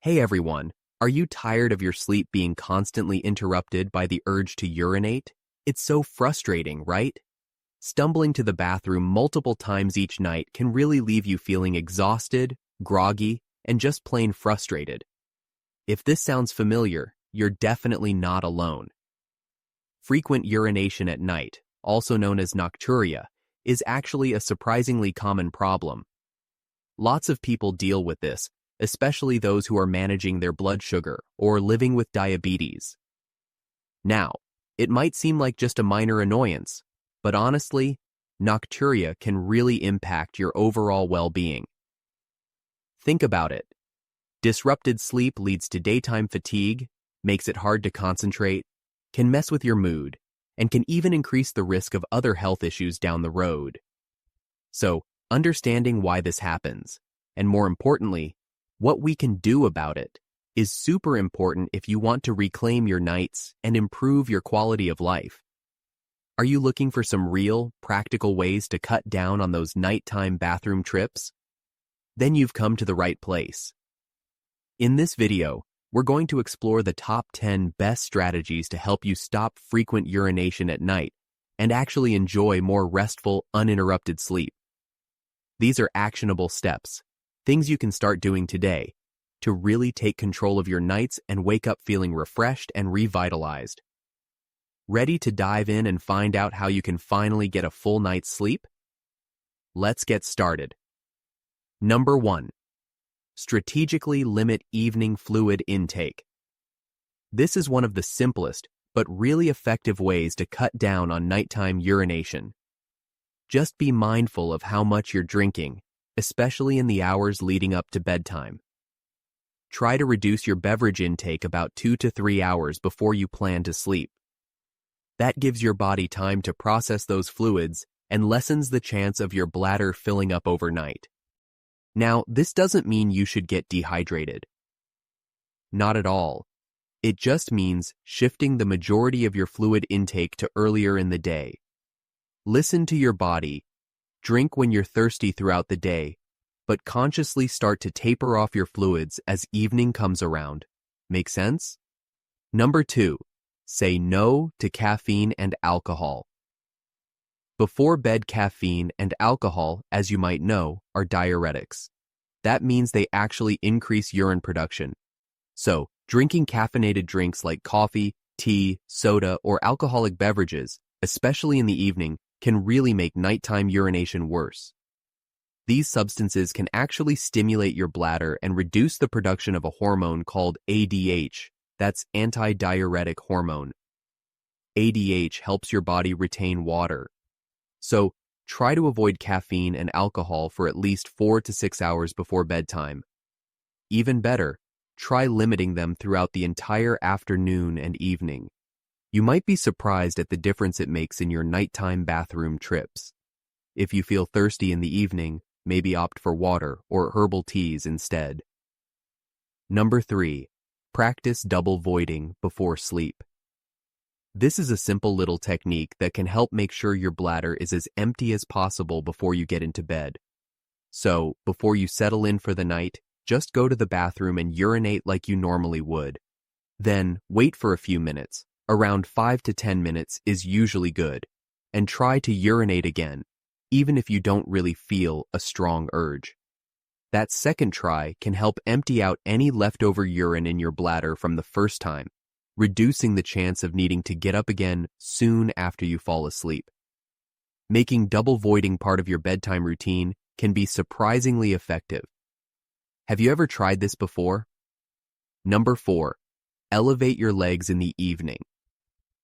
Hey everyone, are you tired of your sleep being constantly interrupted by the urge to urinate? It's so frustrating, right? Stumbling to the bathroom multiple times each night can really leave you feeling exhausted, groggy, and just plain frustrated. If this sounds familiar, you're definitely not alone. Frequent urination at night, also known as nocturia, is actually a surprisingly common problem. Lots of people deal with this, especially those who are managing their blood sugar or living with diabetes. Now, it might seem like just a minor annoyance, but honestly, nocturia can really impact your overall well-being. Think about it. Disrupted sleep leads to daytime fatigue, makes it hard to concentrate, can mess with your mood, and can even increase the risk of other health issues down the road. So, understanding why this happens, and more importantly, what we can do about it, is super important if you want to reclaim your nights and improve your quality of life. Are you looking for some real, practical ways to cut down on those nighttime bathroom trips? Then you've come to the right place. In this video, we're going to explore the top 10 best strategies to help you stop frequent urination at night and actually enjoy more restful, uninterrupted sleep. These are actionable steps, things you can start doing today to really take control of your nights and wake up feeling refreshed and revitalized. Ready to dive in and find out how you can finally get a full night's sleep? Let's get started. Number 1. Strategically limit evening fluid intake. This is one of the simplest but really effective ways to cut down on nighttime urination. Just be mindful of how much you're drinking, especially in the hours leading up to bedtime. Try to reduce your beverage intake about 2 to 3 hours before you plan to sleep. That gives your body time to process those fluids and lessens the chance of your bladder filling up overnight. Now, this doesn't mean you should get dehydrated. Not at all. It just means shifting the majority of your fluid intake to earlier in the day. Listen to your body. Drink when you're thirsty throughout the day, but consciously start to taper off your fluids as evening comes around. Make sense? Number 2. Say no to caffeine and alcohol. Before bed, caffeine and alcohol, as you might know, are diuretics. That means they actually increase urine production. So, drinking caffeinated drinks like coffee, tea, soda, or alcoholic beverages, especially in the evening, can really make nighttime urination worse. These substances can actually stimulate your bladder and reduce the production of a hormone called ADH, that's antidiuretic hormone. ADH helps your body retain water. So, try to avoid caffeine and alcohol for at least 4 to 6 hours before bedtime. Even better, try limiting them throughout the entire afternoon and evening. You might be surprised at the difference it makes in your nighttime bathroom trips. If you feel thirsty in the evening, maybe opt for water or herbal teas instead. Number 3. Practice double voiding before sleep. This is a simple little technique that can help make sure your bladder is as empty as possible before you get into bed. So, before you settle in for the night, just go to the bathroom and urinate like you normally would. Then, wait for a few minutes. Around 5 to 10 minutes is usually good. And try to urinate again, even if you don't really feel a strong urge. That second try can help empty out any leftover urine in your bladder from the first time, reducing the chance of needing to get up again soon after you fall asleep. Making double voiding part of your bedtime routine can be surprisingly effective. Have you ever tried this before? Number 4. Elevate your legs in the evening.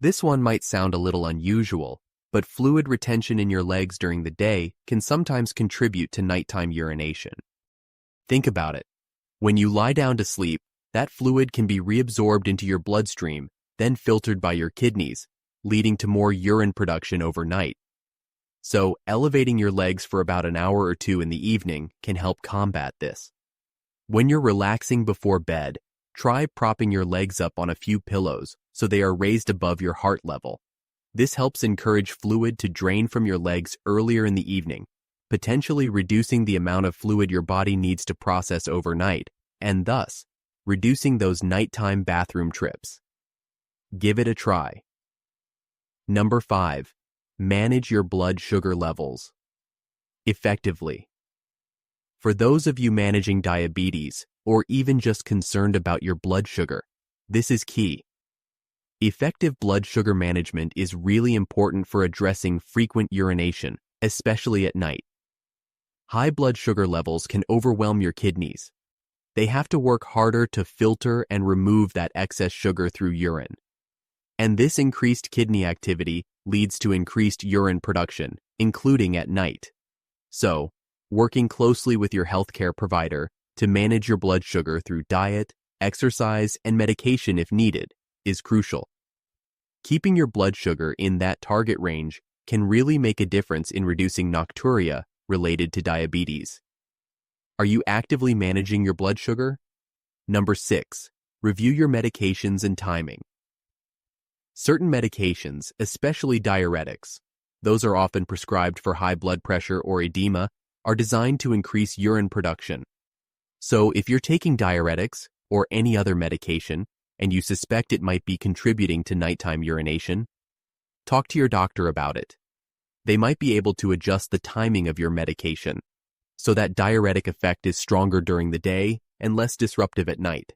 This one might sound a little unusual, but fluid retention in your legs during the day can sometimes contribute to nighttime urination. Think about it. When you lie down to sleep, that fluid can be reabsorbed into your bloodstream, then filtered by your kidneys, leading to more urine production overnight. So, elevating your legs for about an hour or two in the evening can help combat this. When you're relaxing before bed, try propping your legs up on a few pillows so they are raised above your heart level. This helps encourage fluid to drain from your legs earlier in the evening, potentially reducing the amount of fluid your body needs to process overnight, and thus, reducing those nighttime bathroom trips. Give it a try. Number 5. Manage your blood sugar levels effectively. For those of you managing diabetes or even just concerned about your blood sugar, this is key. Effective blood sugar management is really important for addressing frequent urination, especially at night. High blood sugar levels can overwhelm your kidneys. They have to work harder to filter and remove that excess sugar through urine. And this increased kidney activity leads to increased urine production, including at night. So, working closely with your healthcare provider to manage your blood sugar through diet, exercise, and medication if needed is crucial. Keeping your blood sugar in that target range can really make a difference in reducing nocturia related to diabetes. Are you actively managing your blood sugar? Number 6. Review your medications and timing. Certain medications, especially diuretics, those are often prescribed for high blood pressure or edema, are designed to increase urine production. So if you're taking diuretics or any other medication and you suspect it might be contributing to nighttime urination, talk to your doctor about it. They might be able to adjust the timing of your medication so that diuretic effect is stronger during the day and less disruptive at night.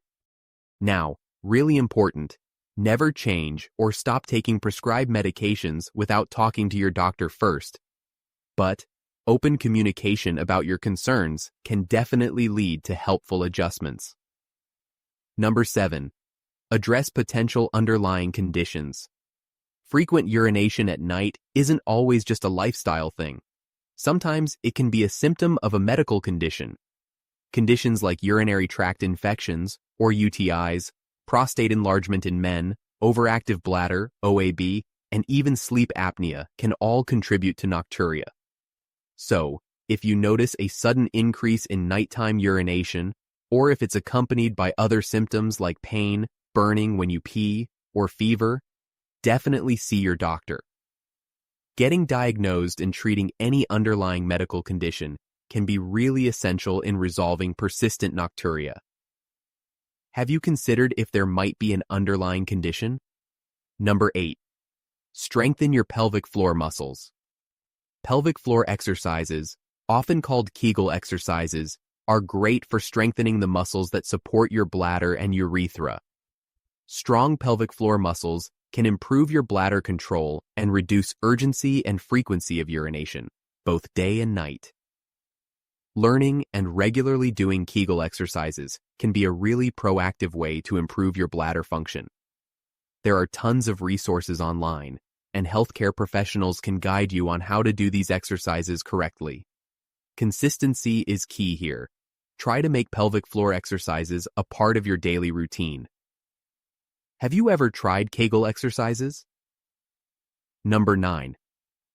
Now, really important, never change or stop taking prescribed medications without talking to your doctor first. But open communication about your concerns can definitely lead to helpful adjustments. Number 7. Address potential underlying conditions. Frequent urination at night isn't always just a lifestyle thing. Sometimes it can be a symptom of a medical condition. Conditions like urinary tract infections or UTIs, prostate enlargement in men, overactive bladder, OAB, and even sleep apnea can all contribute to nocturia. So, if you notice a sudden increase in nighttime urination, or if it's accompanied by other symptoms like pain, burning when you pee, or fever, definitely see your doctor. Getting diagnosed and treating any underlying medical condition can be really essential in resolving persistent nocturia. Have you considered if there might be an underlying condition? Number 8. Strengthen your pelvic floor muscles. Pelvic floor exercises, often called Kegel exercises, are great for strengthening the muscles that support your bladder and urethra. Strong pelvic floor muscles can improve your bladder control and reduce urgency and frequency of urination, both day and night. Learning and regularly doing Kegel exercises can be a really proactive way to improve your bladder function. There are tons of resources online, and healthcare professionals can guide you on how to do these exercises correctly. Consistency is key here. Try to make pelvic floor exercises a part of your daily routine. Have you ever tried Kegel exercises? Number 9.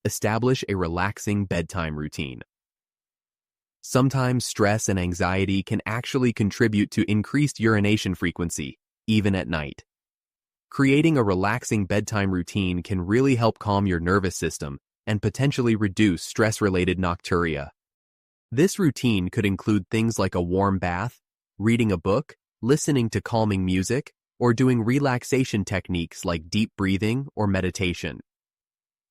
Establish a relaxing bedtime routine. Sometimes stress and anxiety can actually contribute to increased urination frequency, even at night. Creating a relaxing bedtime routine can really help calm your nervous system and potentially reduce stress-related nocturia. This routine could include things like a warm bath, reading a book, listening to calming music, or doing relaxation techniques like deep breathing or meditation.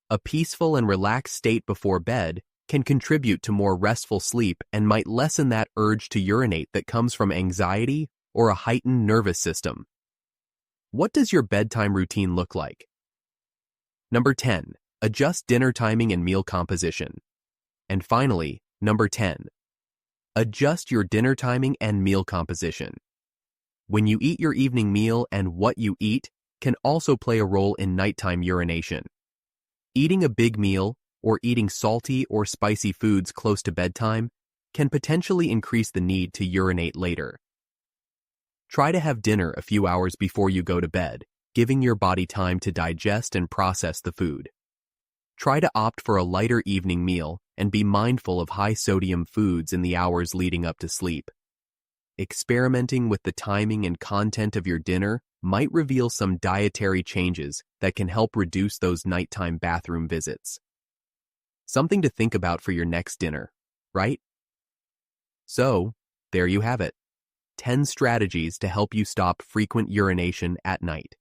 A peaceful and relaxed state before bed can contribute to more restful sleep and might lessen that urge to urinate that comes from anxiety or a heightened nervous system. What does your bedtime routine look like? Number 10. Adjust dinner timing and meal composition. And finally, number 10. Adjust your dinner timing and meal composition. When you eat your evening meal and what you eat can also play a role in nighttime urination. Eating a big meal or eating salty or spicy foods close to bedtime can potentially increase the need to urinate later. Try to have dinner a few hours before you go to bed, giving your body time to digest and process the food. Try to opt for a lighter evening meal and be mindful of high-sodium foods in the hours leading up to sleep. Experimenting with the timing and content of your dinner might reveal some dietary changes that can help reduce those nighttime bathroom visits. Something to think about for your next dinner, right? So, there you have it. 10 strategies to help you stop frequent urination at night.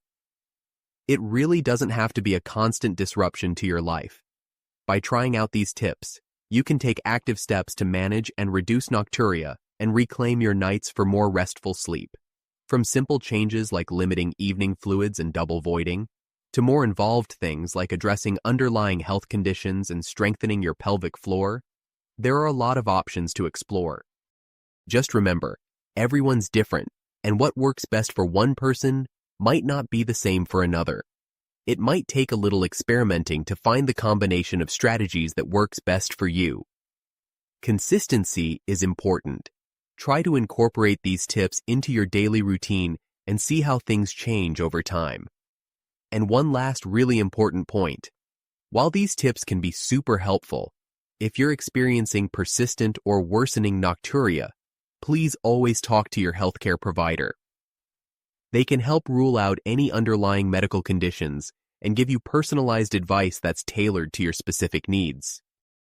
It really doesn't have to be a constant disruption to your life. By trying out these tips, you can take active steps to manage and reduce nocturia and reclaim your nights for more restful sleep. From simple changes like limiting evening fluids and double voiding, to more involved things like addressing underlying health conditions and strengthening your pelvic floor, there are a lot of options to explore. Just remember, everyone's different, and what works best for one person might not be the same for another. It might take a little experimenting to find the combination of strategies that works best for you. Consistency is important. Try to incorporate these tips into your daily routine and see how things change over time. And one last really important point. While these tips can be super helpful, if you're experiencing persistent or worsening nocturia, please always talk to your healthcare provider. They can help rule out any underlying medical conditions and give you personalized advice that's tailored to your specific needs.